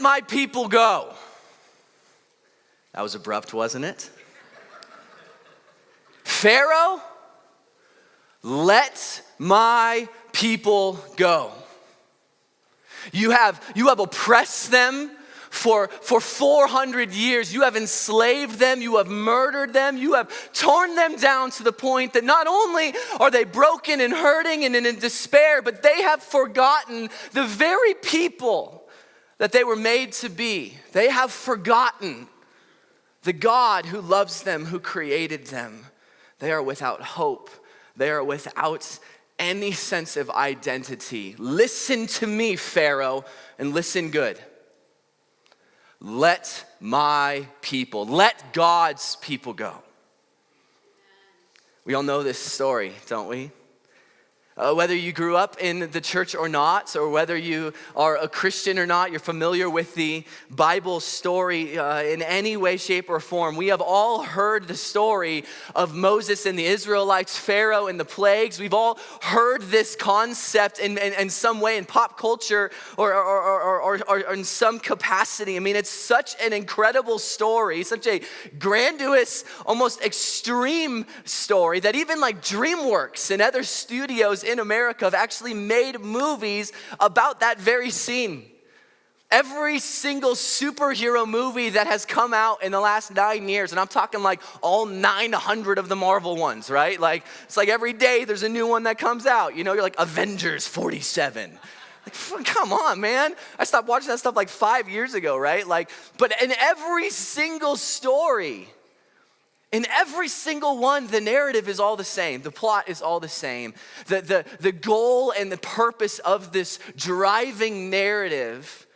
my people go. That was abrupt, wasn't it? Pharaoh, let my people go. You have oppressed them for 400 years. You have enslaved them. You have murdered them. You have torn them down to the point that not only are they broken and hurting and in despair, but they have forgotten the very people that they were made to be. They have forgotten the God who loves them, who created them. They are without hope. They are without any sense of identity. Listen to me, Pharaoh, and listen good. Let my people, let God's people go. We all know this story, don't we? Whether you grew up in the church or not, or whether you are a Christian or not, you're familiar with the Bible story in any way, shape, or form. We have all heard the story of Moses and the Israelites, Pharaoh and the plagues. We've all heard this concept in some way in pop culture or in some capacity. I mean, it's such an incredible story, such a grandiose, almost extreme story that even like DreamWorks and other studios in America have actually made movies about that very scene. Every single superhero movie that has come out in the last 9 years, and I'm talking like all 900 of the Marvel ones, right? Like, it's like every day there's a new one that comes out. You know, you're like Avengers 47. Like, come on, man. I stopped watching that stuff like 5 years ago, right? Like, but in every single story, in every single one, the narrative is all the same. The plot is all the same. The goal and the purpose of this driving narrative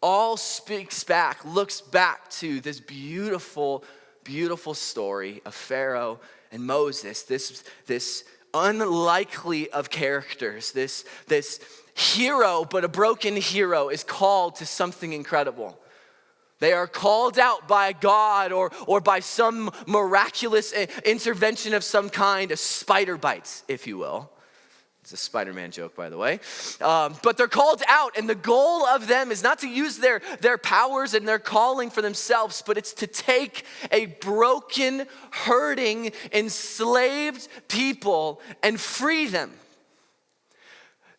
all looks back to this beautiful, beautiful story of Pharaoh and Moses, this unlikely of characters, this hero, but a broken hero, is called to something incredible. They are called out by God or by some miraculous intervention of some kind, a spider bites, if you will. It's a Spider-Man joke, by the way. But they're called out, and the goal of them is not to use their powers and their calling for themselves, but it's to take a broken, hurting, enslaved people and free them.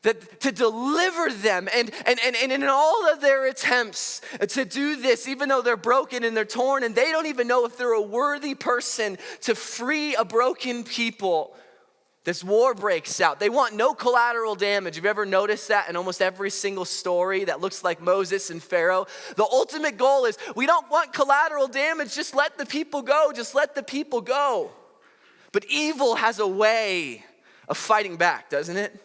That to deliver them, and in all of their attempts to do this, even though they're broken and they're torn and they don't even know if they're a worthy person to free a broken people, this war breaks out. They want no collateral damage. Have you ever noticed that in almost every single story that looks like Moses and Pharaoh? The ultimate goal is we don't want collateral damage. Just let the people go. Just let the people go. But evil has a way of fighting back, doesn't it?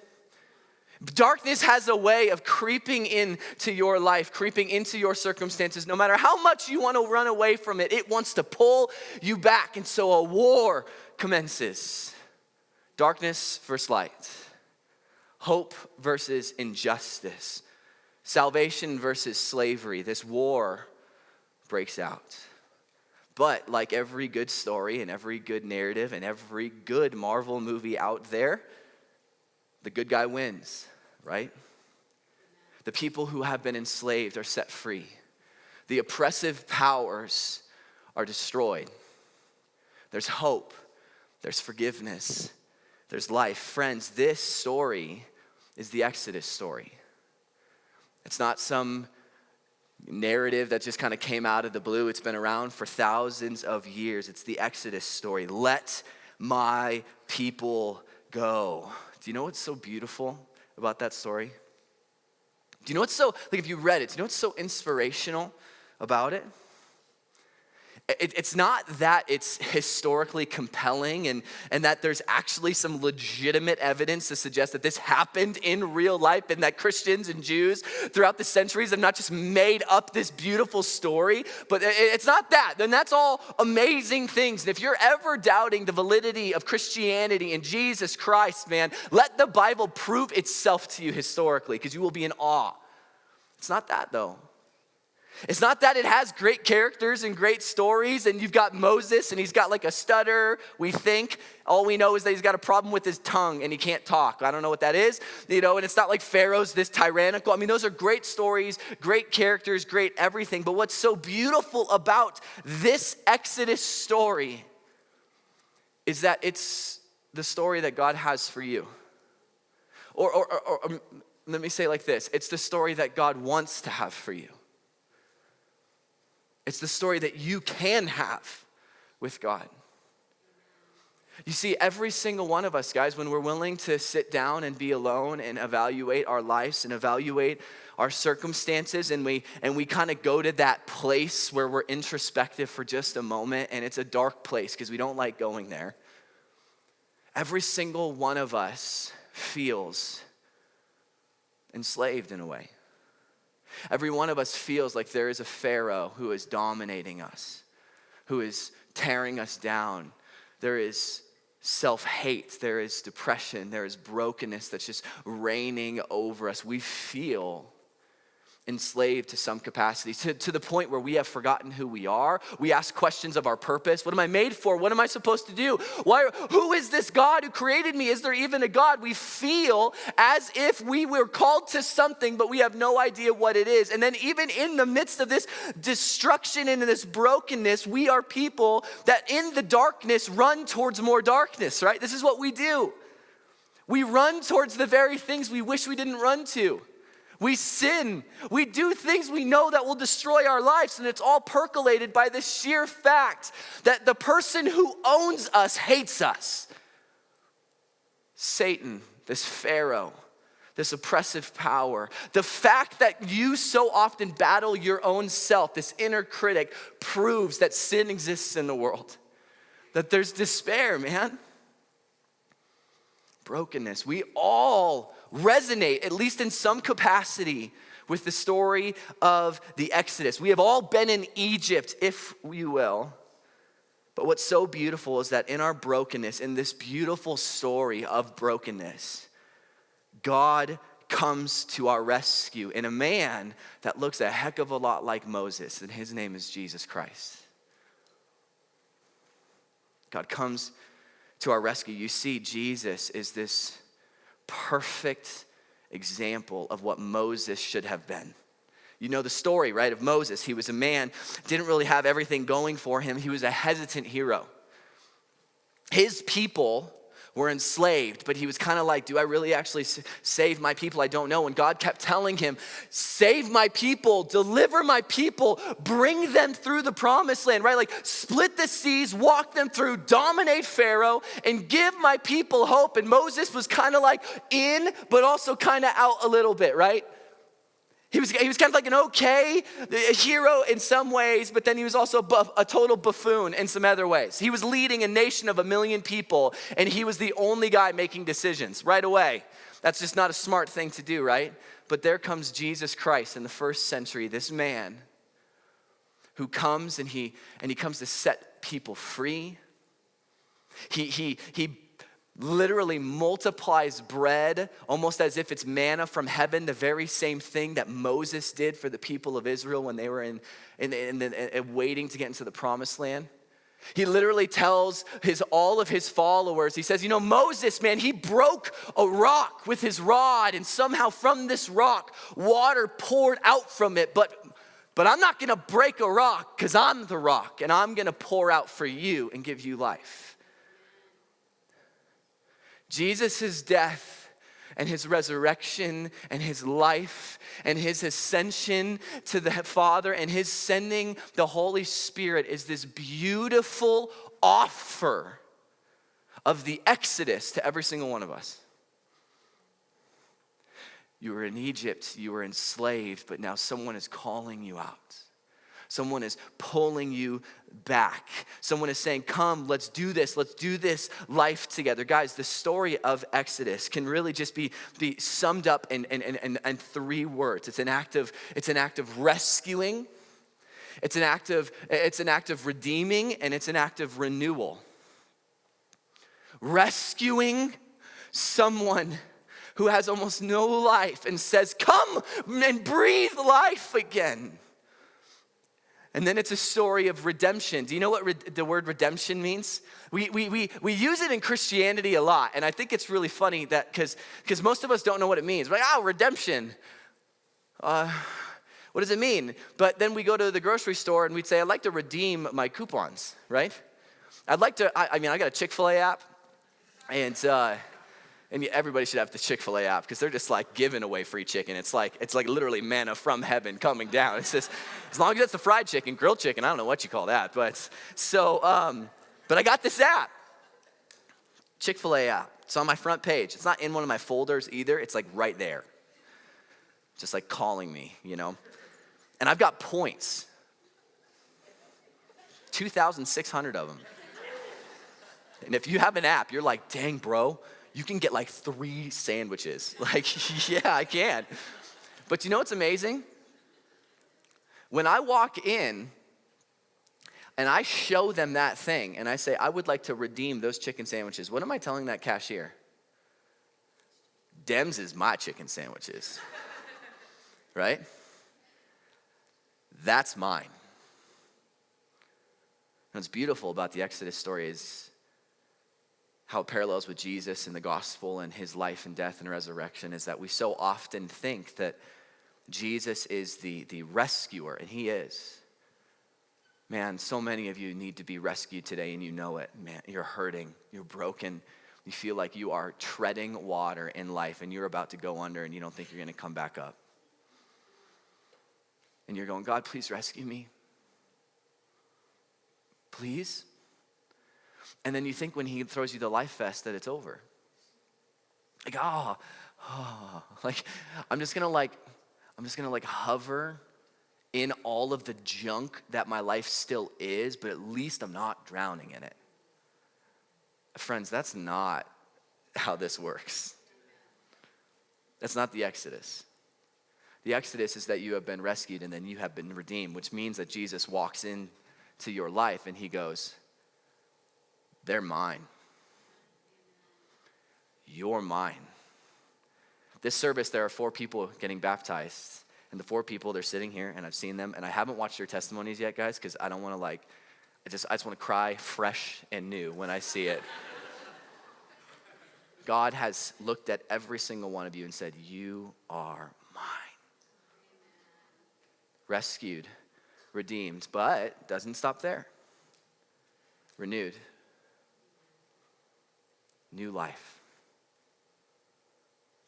Darkness has a way of creeping into your life, creeping into your circumstances. No matter how much you want to run away from it, it wants to pull you back. And so a war commences. Darkness versus light. Hope versus injustice. Salvation versus slavery. This war breaks out. But like every good story and every good narrative and every good Marvel movie out there, the good guy wins, right? The people who have been enslaved are set free. The oppressive powers are destroyed. There's hope. There's forgiveness. There's life. Friends, this story is the Exodus story. It's not some narrative that just kind of came out of the blue. It's been around for thousands of years. It's the Exodus story. Let my people go. Do you know what's so beautiful about that story? Do you know what's so, like if you read it, do you know what's so inspirational about it? It's not that it's historically compelling and that there's actually some legitimate evidence to suggest that this happened in real life and that Christians and Jews throughout the centuries have not just made up this beautiful story, but it's not that. Then that's all amazing things. And if you're ever doubting the validity of Christianity and Jesus Christ, man, let the Bible prove itself to you historically because you will be in awe. It's not that though. It's not that it has great characters and great stories, and you've got Moses, and he's got like a stutter, we think. All we know is that he's got a problem with his tongue, and he can't talk. I don't know what that is, and it's not like Pharaoh's this tyrannical. I mean, those are great stories, great characters, great everything. But what's so beautiful about this Exodus story is that it's the story that God has for you. Or let me say it like this. It's the story that God wants to have for you. It's the story that you can have with God. You see, every single one of us, guys, when we're willing to sit down and be alone and evaluate our lives and evaluate our circumstances, and we kind of go to that place where we're introspective for just a moment, and it's a dark place because we don't like going there. Every single one of us feels enslaved in a way. Every one of us feels like there is a Pharaoh who is dominating us, who is tearing us down. There is self-hate, there is depression, there is brokenness that's just reigning over us. We feel enslaved to some capacity, to the point where we have forgotten who we are. We ask questions of our purpose. What am I made for? What am I supposed to do? Who is this God who created me? Is there even a God? We feel as if we were called to something, but we have no idea what it is. And then even in the midst of this destruction and this brokenness, we are people that in the darkness run towards more darkness, right? This is what we do. We run towards the very things we wish we didn't run to. We sin. We do things we know that will destroy our lives, and it's all percolated by the sheer fact that the person who owns us hates us. Satan, this Pharaoh, this oppressive power, the fact that you so often battle your own self, this inner critic, proves that sin exists in the world, that there's despair, man. Brokenness. We all resonate, at least in some capacity, with the story of the Exodus. We have all been in Egypt, if you will. But what's so beautiful is that in our brokenness, in this beautiful story of brokenness, God comes to our rescue in a man that looks a heck of a lot like Moses, and his name is Jesus Christ. God comes to our rescue. You see, Jesus is this perfect example of what Moses should have been. You know the story, right, of Moses. He was a man, didn't really have everything going for him. He was a hesitant hero. His people were enslaved, but he was kind of like, do I really actually save my people? I don't know. And God kept telling him, save my people, deliver my people, bring them through the promised land, right? Like split the seas, walk them through, dominate Pharaoh, and give my people hope. And Moses was kind of like in, but also kind of out a little bit, right? He was kind of like an okay hero in some ways, but then he was also a total buffoon in some other ways. He was leading a nation of 1 million people, and he was the only guy making decisions right away. That's just not a smart thing to do, right? But there comes Jesus Christ in the first century, this man who comes and he comes to set people free. He literally multiplies bread almost as if it's manna from heaven, the very same thing that Moses did for the people of Israel when they were in waiting to get into the promised land. He literally tells all of his followers, he says, Moses, man, he broke a rock with his rod, and somehow from this rock, water poured out from it, but I'm not gonna break a rock because I'm the rock, and I'm gonna pour out for you and give you life. Jesus' death and his resurrection and his life and his ascension to the Father and his sending the Holy Spirit is this beautiful offer of the Exodus to every single one of us. You were in Egypt, you were enslaved, but now someone is calling you out. Someone is pulling you back. Someone is saying, come, let's do this life together. Guys, the story of Exodus can really just be summed up in 3 words. It's an act of rescuing, it's an act of redeeming, and it's an act of renewal. Rescuing someone who has almost no life and says, come and breathe life again. And then it's a story of redemption. Do you know what the word redemption means? We use it in Christianity a lot, and I think it's really funny that because most of us don't know what it means. We're like, redemption. What does it mean? But then we go to the grocery store and we'd say, I'd like to redeem my coupons, right? I'd like to, I got a Chick-fil-A app, and everybody should have the Chick-fil-A app because they're just like giving away free chicken. It's like literally manna from heaven coming down. It's just, as long as it's the fried chicken, grilled chicken, I don't know what you call that. But I got this app, Chick-fil-A app. It's on my front page. It's not in one of my folders either. It's like right there. Just like calling me, And I've got points. 2,600 of them. And if you have an app, you're like, dang, bro, you can get like 3 sandwiches. Like, yeah, I can. But you know what's amazing? When I walk in and I show them that thing and I say, I would like to redeem those chicken sandwiches, what am I telling that cashier? Dems is my chicken sandwiches. Right? That's mine. What's beautiful about the Exodus story is how it parallels with Jesus and the gospel and his life and death and resurrection is that we so often think that Jesus is the rescuer, and he is. Man, so many of you need to be rescued today, and you know it. Man, you're hurting, you're broken. You feel like you are treading water in life, and you're about to go under, and you don't think you're going to come back up. And you're going, God, please rescue me. Please. And then you think when he throws you the life vest that it's over. Like, like I'm just gonna hover in all of the junk that my life still is, but at least I'm not drowning in it. Friends, that's not how this works. That's not the Exodus. The Exodus is that you have been rescued and then you have been redeemed, which means that Jesus walks into your life and he goes, they're mine. You're mine. This service, there are 4 people getting baptized. And the 4 people, they're sitting here, and I've seen them. And I haven't watched their testimonies yet, guys, because I don't want to I just want to cry fresh and new when I see it. God has looked at every single one of you and said, you are mine. Rescued, redeemed, but doesn't stop there. Renewed. New life.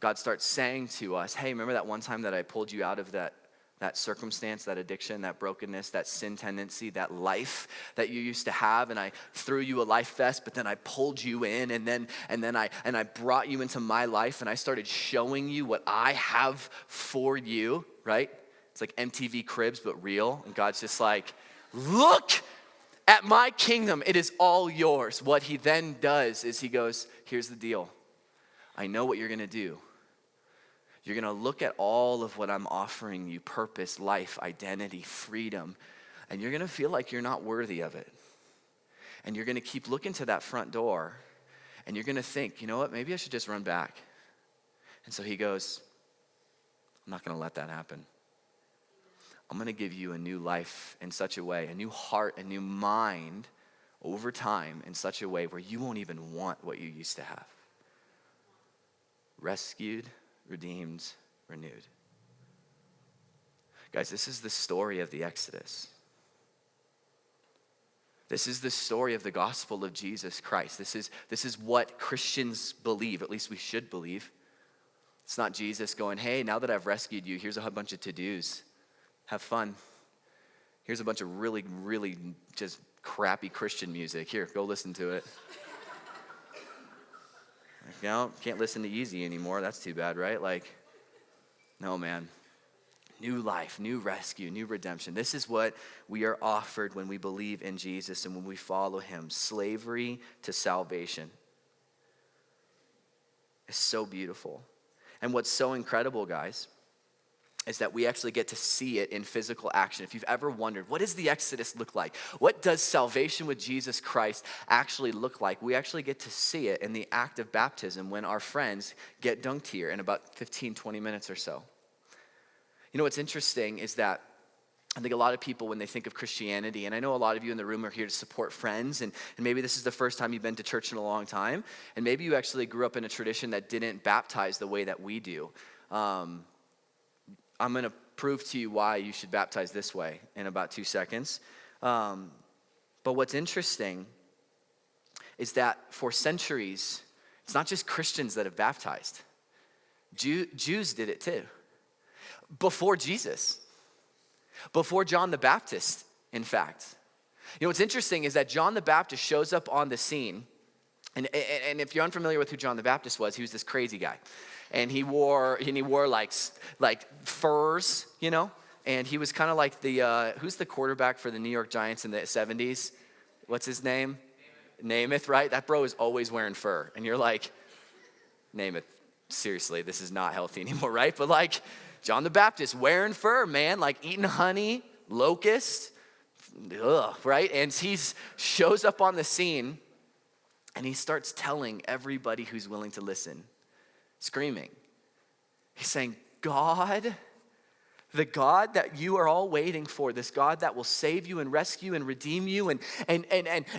God starts saying to us, hey, remember that one time that I pulled you out of that circumstance, that addiction, that brokenness, that sin tendency, that life that you used to have, and I threw you a life vest, but then I pulled you in, and then I brought you into my life, and I started showing you what I have for you, right? It's like MTV Cribs, but real, and God's just like, look at my kingdom, it is all yours. What he then does is he goes, here's the deal. I know what you're gonna do. You're gonna look at all of what I'm offering you, purpose, life, identity, freedom, and you're gonna feel like you're not worthy of it. And you're gonna keep looking to that front door, and you're gonna think, you know what, maybe I should just run back. And so he goes, I'm not gonna let that happen. I'm gonna give you a new life in such a way, a new heart, a new mind over time in such a way where you won't even want what you used to have. Rescued, redeemed, renewed. Guys, this is the story of the Exodus. This is the story of the gospel of Jesus Christ. This is what Christians believe, at least we should believe. It's not Jesus going, hey, now that I've rescued you, here's a bunch of to-dos. Have fun. Here's a bunch of really, really just crappy Christian music. Here, go listen to it. No, can't listen to Yeezy anymore. That's too bad, right? No, man. New life, new rescue, new redemption. This is what we are offered when we believe in Jesus and when we follow him. Slavery to salvation. It's so beautiful. And what's so incredible, guys, is that we actually get to see it in physical action. If you've ever wondered, what does the Exodus look like? What does salvation with Jesus Christ actually look like? We actually get to see it in the act of baptism when our friends get dunked here in about 15, 20 minutes or so. You know what's interesting is that I think a lot of people, when they think of Christianity, and I know a lot of you in the room are here to support friends, and maybe this is the first time you've been to church in a long time, and maybe you actually grew up in a tradition that didn't baptize the way that we do. I'm going to prove to you why you should baptize this way in about 2 seconds. But what's interesting is that for centuries, it's not just Christians that have baptized. Jews did it too. Before Jesus. Before John the Baptist, in fact. You know, what's interesting is that John the Baptist shows up on the scene. And if you're unfamiliar with who John the Baptist was, he was this crazy guy. And he wore like furs, you know? And he was kind of like who's the quarterback for the New York Giants in the 70s? What's his name? Namath, right? That bro is always wearing fur. And you're like, Namath, seriously, this is not healthy anymore, right? But like, John the Baptist wearing fur, man, like eating honey, locust, right? And he shows up on the scene and he starts telling everybody who's willing to listen, screaming. He's saying, God, the God that you are all waiting for, this God that will save you and rescue and redeem you, and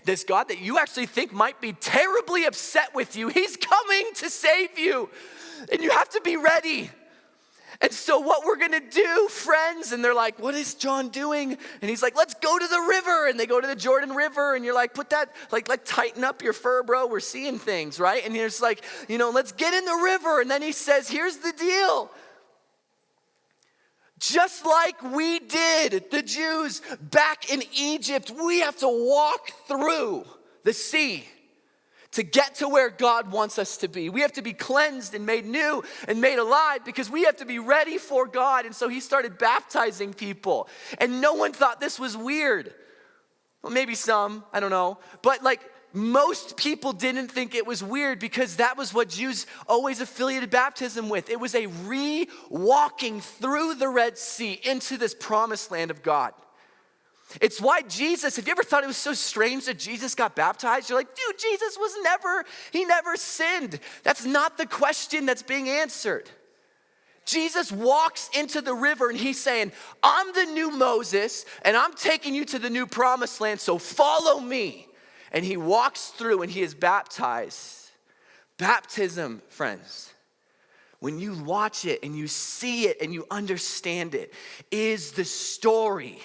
this God that you actually think might be terribly upset with you, he's coming to save you. And you have to be ready. And so what we're going to do, friends, and they're like, what is John doing? And he's like, let's go to the river. And they go to the Jordan River, and you're like, put that, like tighten up your fur, bro. We're seeing things, right? And he's like, let's get in the river. And then he says, here's the deal. Just like we did, the Jews back in Egypt, we have to walk through the sea to get to where God wants us to be. We have to be cleansed and made new and made alive because we have to be ready for God. And so he started baptizing people. And no one thought this was weird. Well, maybe some, I don't know. But like most people didn't think it was weird because that was what Jews always affiliated baptism with. It was a re-walking through the Red Sea into this promised land of God. It's why Jesus, have you ever thought it was so strange that Jesus got baptized? You're like, dude, Jesus he never sinned. That's not the question that's being answered. Jesus walks into the river and he's saying, I'm the new Moses and I'm taking you to the new promised land, so follow me. And he walks through and he is baptized. Baptism, friends, when you watch it and you see it and you understand it, is the story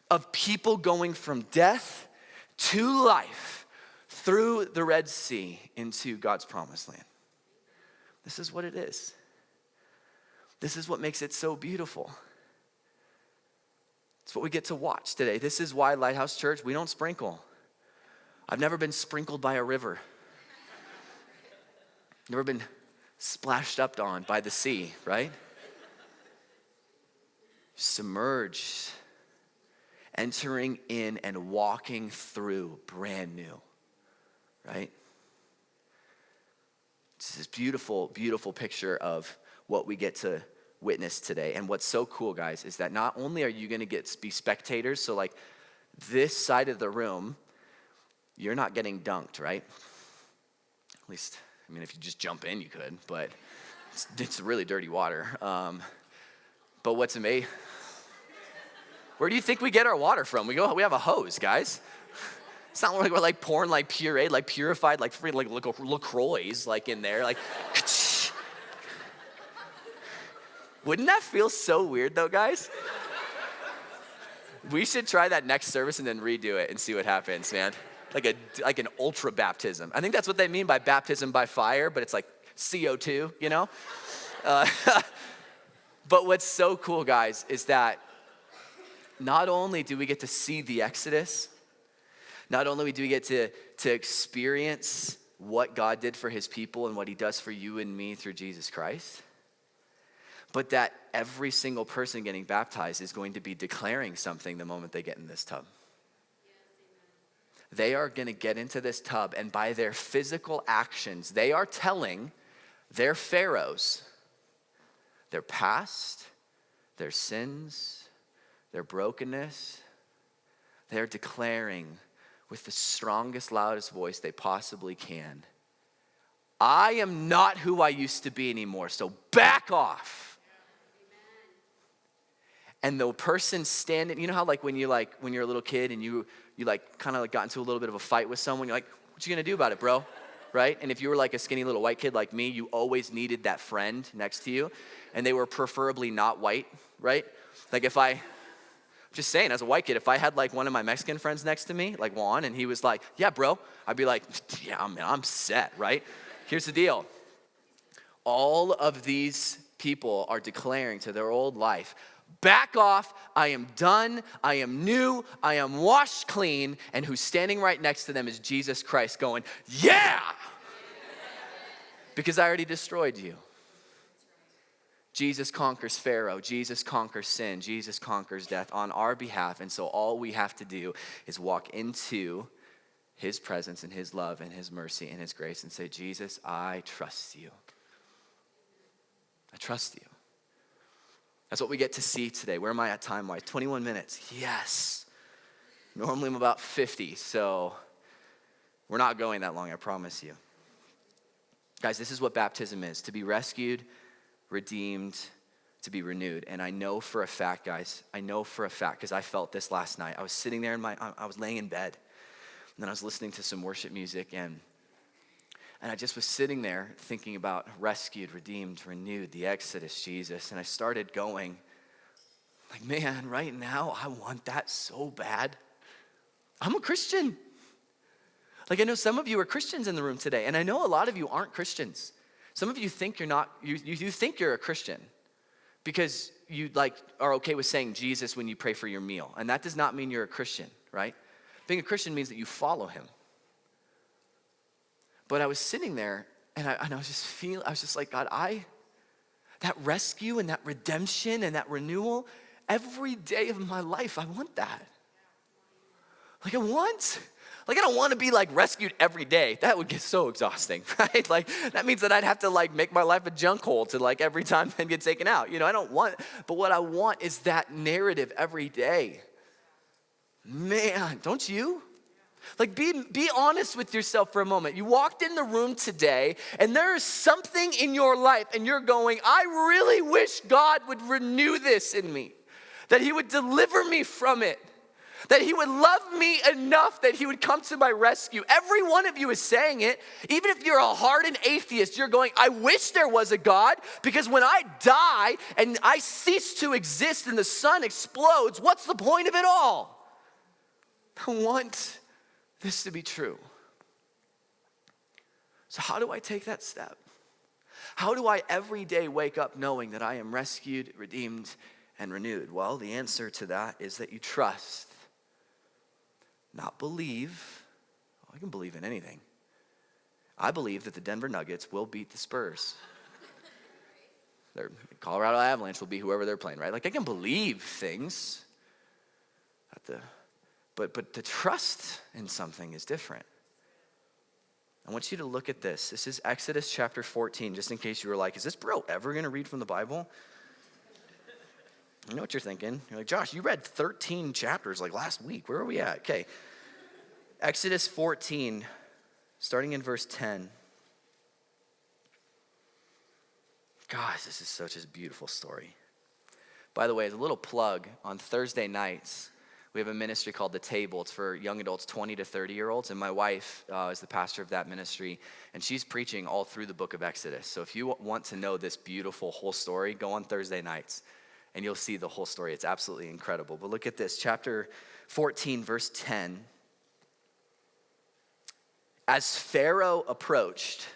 of people going from death to life through the Red Sea into God's promised land. This is what it is. This is what makes it so beautiful. It's what we get to watch today. This is why Lighthouse Church, we don't sprinkle. I've never been sprinkled by a river. Never been splashed up on by the sea, right? Submerged. Entering in and walking through brand new, right? It's this beautiful, beautiful picture of what we get to witness today. And what's so cool, guys, is that not only are you going to be spectators, so like this side of the room, you're not getting dunked, right? At least, I mean, if you just jump in, you could, but it's really dirty water. But what's amazing, where do you think we get our water from? We have a hose, guys. It's not like we're like pouring like puree, like purified, like free, like LaCroix, like in there, like. Wouldn't that feel so weird though, guys? We should try that next service and then redo it and see what happens, man. Like an ultra baptism. I think that's what they mean by baptism by fire, but it's like CO2, you know? But what's so cool, guys, is that not only do we get to see the Exodus, not only do we get to experience what God did for his people and what he does for you and me through Jesus Christ, but that every single person getting baptized is going to be declaring something the moment they get in this tub. They are going to get into this tub, and by their physical actions, they are telling their pharaohs their past, their sins, their brokenness. They're declaring with the strongest, loudest voice they possibly can, I am not who I used to be anymore, so back off. and the person standing, you know how like when you're a little kid and you like kind of like got into a little bit of a fight with someone, you're like, what you gonna do about it, bro? Right? And if you were like a skinny little white kid like me, you always needed that friend next to you, and they were preferably not white, right? Like just saying, as a white kid, if I had like one of my Mexican friends next to me, like Juan, and he was like, yeah, bro, I'd be like, yeah, I'm set, right? Here's the deal. All of these people are declaring to their old life, back off, I am done, I am new, I am washed clean, and who's standing right next to them is Jesus Christ going, yeah! Because I already destroyed you. Jesus conquers Pharaoh, Jesus conquers sin, Jesus conquers death on our behalf, and so all we have to do is walk into his presence and his love and his mercy and his grace and say, Jesus, I trust you. I trust you. That's what we get to see today. Where am I at time-wise? 21 minutes. Yes. Normally I'm about 50, so we're not going that long, I promise you. Guys, this is what baptism is, to be rescued, redeemed, to be renewed. And I know for a fact, guys, because I felt this last night. I was sitting there I was laying in bed, and then I was listening to some worship music, and I just was sitting there thinking about rescued, redeemed, renewed, the Exodus, Jesus. And I started going, like, man, right now, I want that so bad. I'm a Christian. Like, I know some of you are Christians in the room today, and I know a lot of you aren't Christians. Some of you think you're not, you think you're a Christian because you like are okay with saying Jesus when you pray for your meal. And that does not mean you're a Christian, right? Being a Christian means that you follow him. But I was sitting there, and I was just like, God, that rescue and that redemption and that renewal, every day of my life, I want that. Like I don't want to be like rescued every day. That would get so exhausting, right? Like that means that I'd have to like make my life a junk hole to like every time I get taken out. I don't want, but what I want is that narrative every day. Man, don't you? Like be honest with yourself for a moment. You walked in the room today and there is something in your life and you're going, I really wish God would renew this in me, that he would deliver me from it, that he would love me enough that he would come to my rescue. Every one of you is saying it. Even if you're a hardened atheist, you're going, I wish there was a God, because when I die and I cease to exist and the sun explodes, what's the point of it all? I want this to be true. So how do I take that step? How do I every day wake up knowing that I am rescued, redeemed, and renewed? Well, the answer to that is that you trust, not believe. Oh, I can believe in anything. I believe that the Denver Nuggets will beat the Spurs. Their Colorado Avalanche will be whoever they're playing, right? Like I can believe things. But to trust in something is different. I want you to look at this. This is Exodus chapter 14, just in case you were like, is this bro ever going to read from the Bible? I know what you're thinking. You're like, Josh, you read 13 chapters like last week. Where are we at? Okay. Exodus 14, starting in verse 10. Gosh, this is such a beautiful story. By the way, as a little plug, on Thursday nights, we have a ministry called The Table. It's for young adults, 20 to 30-year-olds. And my wife is the pastor of that ministry. And she's preaching all through the book of Exodus. So if you want to know this beautiful whole story, go on Thursday nights. And you'll see the whole story. It's absolutely incredible. But look at this, chapter 14, verse 10. As Pharaoh approached,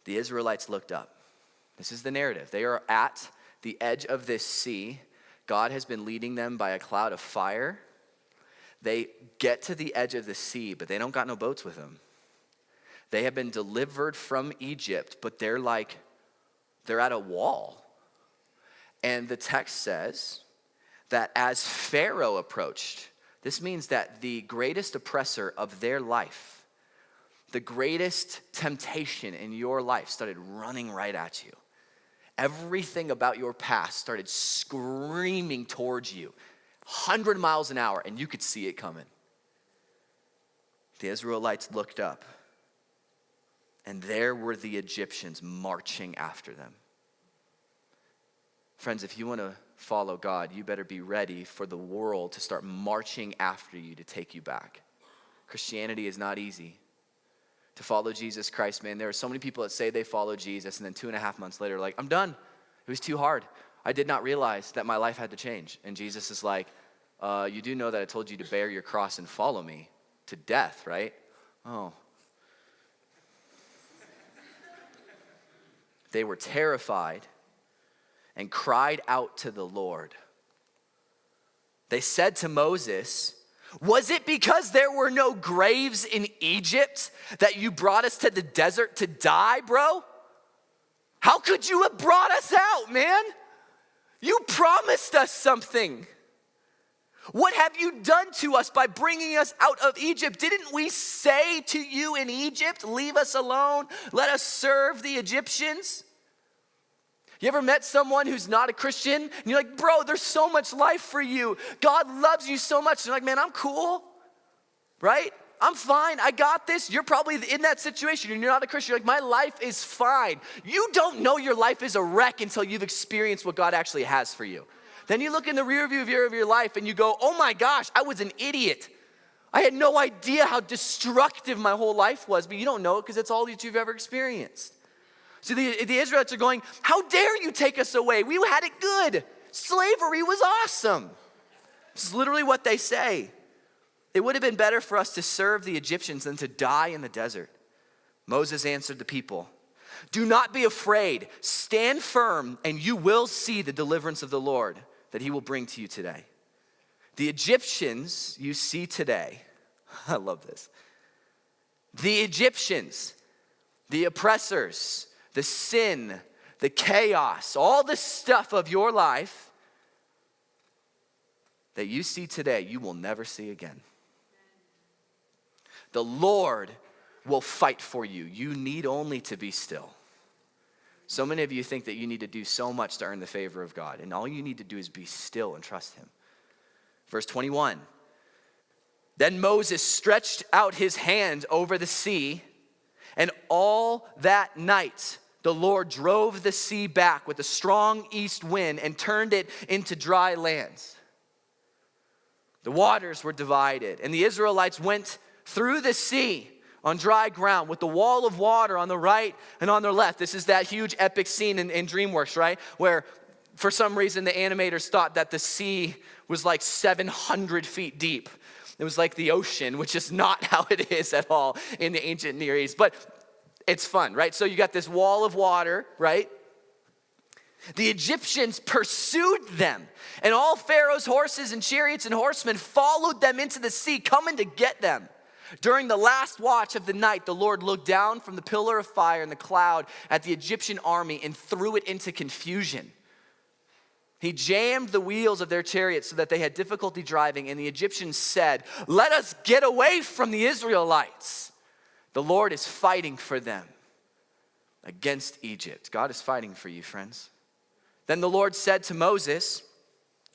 the Israelites looked up. This is the narrative. They are at the edge of this sea. God has been leading them by a cloud of fire. They get to the edge of the sea, but they don't got no boats with them. They have been delivered from Egypt, but they're at a wall. And the text says that as Pharaoh approached, this means that the greatest oppressor of their life, the greatest temptation in your life started running right at you. Everything about your past started screaming towards you, 100 miles an hour, and you could see it coming. The Israelites looked up, and there were the Egyptians marching after them. Friends, if you want to follow God, you better be ready for the world to start marching after you to take you back. Christianity is not easy. To follow Jesus Christ, man, there are so many people that say they follow Jesus and then 2.5 months later, like, I'm done. It was too hard. I did not realize that my life had to change. And Jesus is like, you do know that I told you to bear your cross and follow me to death, right? Oh. They were terrified and cried out to the Lord. They said to Moses, was it because there were no graves in Egypt that you brought us to the desert to die, bro? How could you have brought us out, man? You promised us something. What have you done to us by bringing us out of Egypt? Didn't we say to you in Egypt, leave us alone, let us serve the Egyptians? You ever met someone who's not a Christian? And you're like, bro, there's so much life for you. God loves you so much. And you're like, man, I'm cool, right? I'm fine, I got this. You're probably in that situation and you're not a Christian. You're like, my life is fine. You don't know your life is a wreck until you've experienced what God actually has for you. Then you look in the rear view mirror of your life and you go, oh my gosh, I was an idiot. I had no idea how destructive my whole life was, but you don't know it because it's all that you've ever experienced. So the Israelites are going, how dare you take us away? We had it good. Slavery was awesome. This is literally what they say. It would have been better for us to serve the Egyptians than to die in the desert. Moses answered the people, do not be afraid. Stand firm and you will see the deliverance of the Lord that he will bring to you today. The Egyptians you see today, I love this. The Egyptians, the oppressors, the sin, the chaos, all the stuff of your life that you see today, you will never see again. The Lord will fight for you. You need only to be still. So many of you think that you need to do so much to earn the favor of God, and all you need to do is be still and trust him. Verse 21, then Moses stretched out his hand over the sea, and all that night the Lord drove the sea back with a strong east wind and turned it into dry lands. The waters were divided, and the Israelites went through the sea on dry ground with the wall of water on the right and on their left. This is that huge epic scene in DreamWorks, right? Where for some reason the animators thought that the sea was like 700 feet deep. It was like the ocean, which is not how it is at all in the ancient Near East. But it's fun, right? So you got this wall of water, right? The Egyptians pursued them, and all Pharaoh's horses and chariots and horsemen followed them into the sea, coming to get them. During the last watch of the night, the Lord looked down from the pillar of fire and the cloud at the Egyptian army and threw it into confusion. He jammed the wheels of their chariots so that they had difficulty driving, and the Egyptians said, let us get away from the Israelites. The Lord is fighting for them against Egypt. God is fighting for you, friends. Then the Lord said to Moses,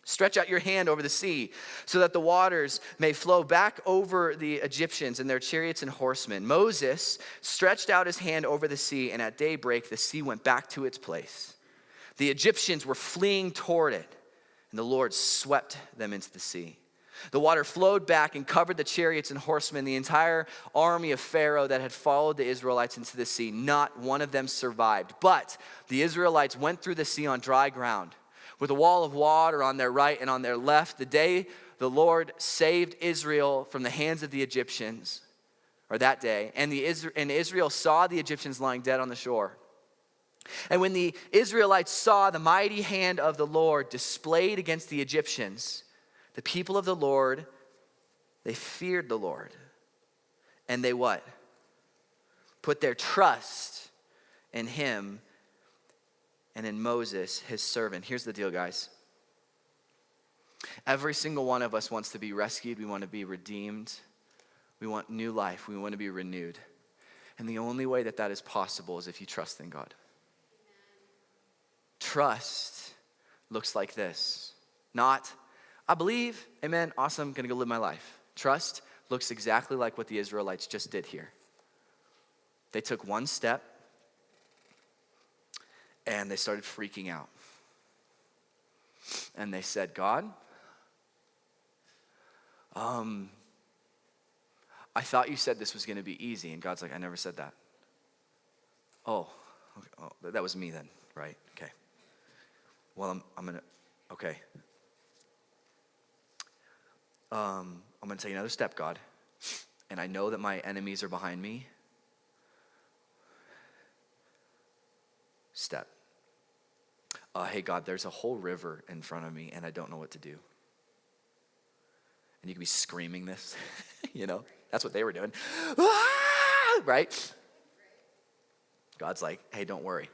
stretch out your hand over the sea so that the waters may flow back over the Egyptians and their chariots and horsemen. Moses stretched out his hand over the sea, and at daybreak the sea went back to its place. The Egyptians were fleeing toward it, and the Lord swept them into the sea. The water flowed back and covered the chariots and horsemen, the entire army of Pharaoh that had followed the Israelites into the sea. Not one of them survived. But the Israelites went through the sea on dry ground, with a wall of water on their right and on their left. The day the Lord saved Israel from the hands of the Egyptians, or that day, and Israel saw the Egyptians lying dead on the shore. And when the Israelites saw the mighty hand of the Lord displayed against the Egyptians, the people of the Lord, they feared the Lord. And they what? Put their trust in him and in Moses, his servant. Here's the deal, guys. Every single one of us wants to be rescued. We want to be redeemed. We want new life. We want to be renewed. And the only way that that is possible is if you trust in God. Trust looks like this. Not, I believe, amen, awesome, gonna go live my life. Trust looks exactly like what the Israelites just did here. They took one step and they started freaking out. And they said, God, I thought you said this was going to be easy. And God's like, I never said that. Oh, okay. Oh, that was me then, right? Okay. Well, I'm going to, okay. I'm going to take another step, God. And I know that my enemies are behind me. Step. Hey, God, there's a whole river in front of me, and I don't know what to do. And you can be screaming this, you know? That's what they were doing. Ah! Right? God's like, hey, don't worry.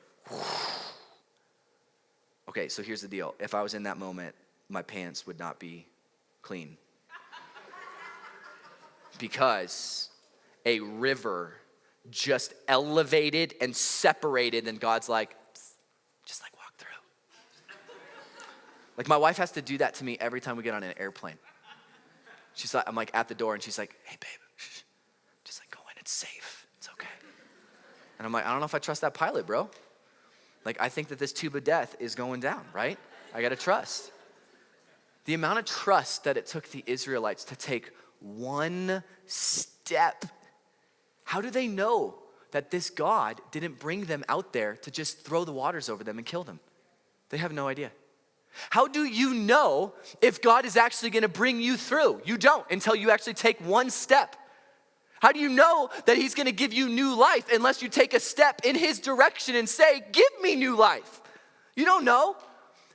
Okay, so here's the deal. If I was in that moment, my pants would not be clean. Because a river just elevated and separated, and God's like, just like walk through. Like my wife has to do that to me every time we get on an airplane. She's like, I'm like at the door and she's like, hey babe, shh. Just like go in, it's safe, it's okay. And I'm like, I don't know if I trust that pilot, bro. Like I think that this tube of death is going down, right? I gotta trust. The amount of trust that it took the Israelites to take one step. How do they know that this God didn't bring them out there to just throw the waters over them and kill them? They have no idea. How do you know if God is actually going to bring you through? You don't until you actually take one step. How do you know that he's going to give you new life unless you take a step in his direction and say, give me new life? You don't know.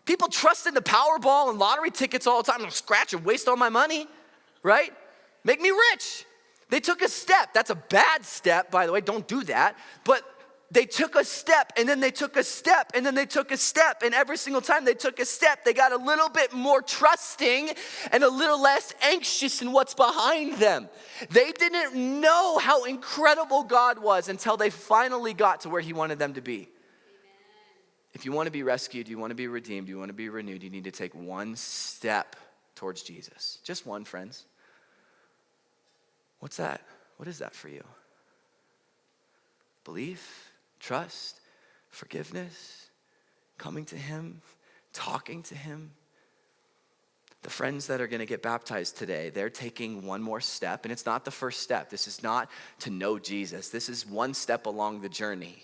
People trust in the Powerball and lottery tickets all the time. I'm going to scratch and waste all my money, right? Make me rich. They took a step. That's a bad step, by the way. Don't do that. But they took a step, and then they took a step, and then they took a step. And every single time they took a step, they got a little bit more trusting and a little less anxious in what's behind them. They didn't know how incredible God was until they finally got to where he wanted them to be. Amen. If you want to be rescued, you want to be redeemed, you want to be renewed, you need to take one step towards Jesus. Just one, friends. What's that? What is that for you? Belief, trust, forgiveness, coming to him, talking to him. The friends that are going to get baptized today, they're taking one more step, and it's not the first step. This is not to know Jesus. This is one step along the journey.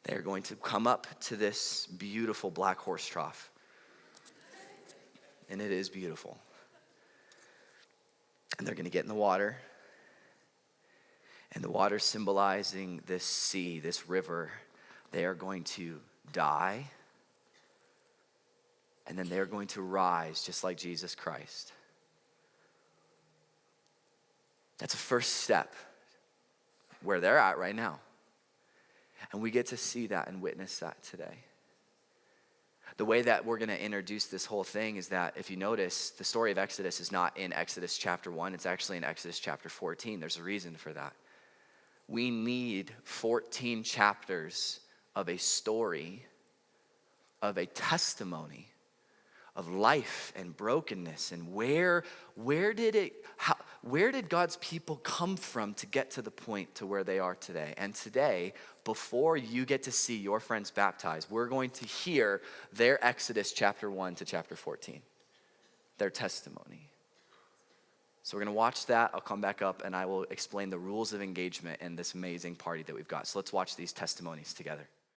They're going to come up to this beautiful black horse trough, and it is beautiful. And they're going to get in the water. And the water symbolizing this sea, this river, they are going to die. And then they're going to rise just like Jesus Christ. That's a first step where they're at right now. And we get to see that and witness that today. The way that we're going to introduce this whole thing is that if you notice, the story of Exodus is not in Exodus chapter 1. It's actually in Exodus chapter 14. There's a reason for that. We need 14 chapters of a story, of a testimony, of life and brokenness, and where did God's people come from to get to the point to where they are today? And today, before you get to see your friends baptized, we're going to hear their Exodus chapter 1 to chapter 14, their testimony. So we're going to watch that. I'll come back up and I will explain the rules of engagement in this amazing party that we've got. So let's watch these testimonies together.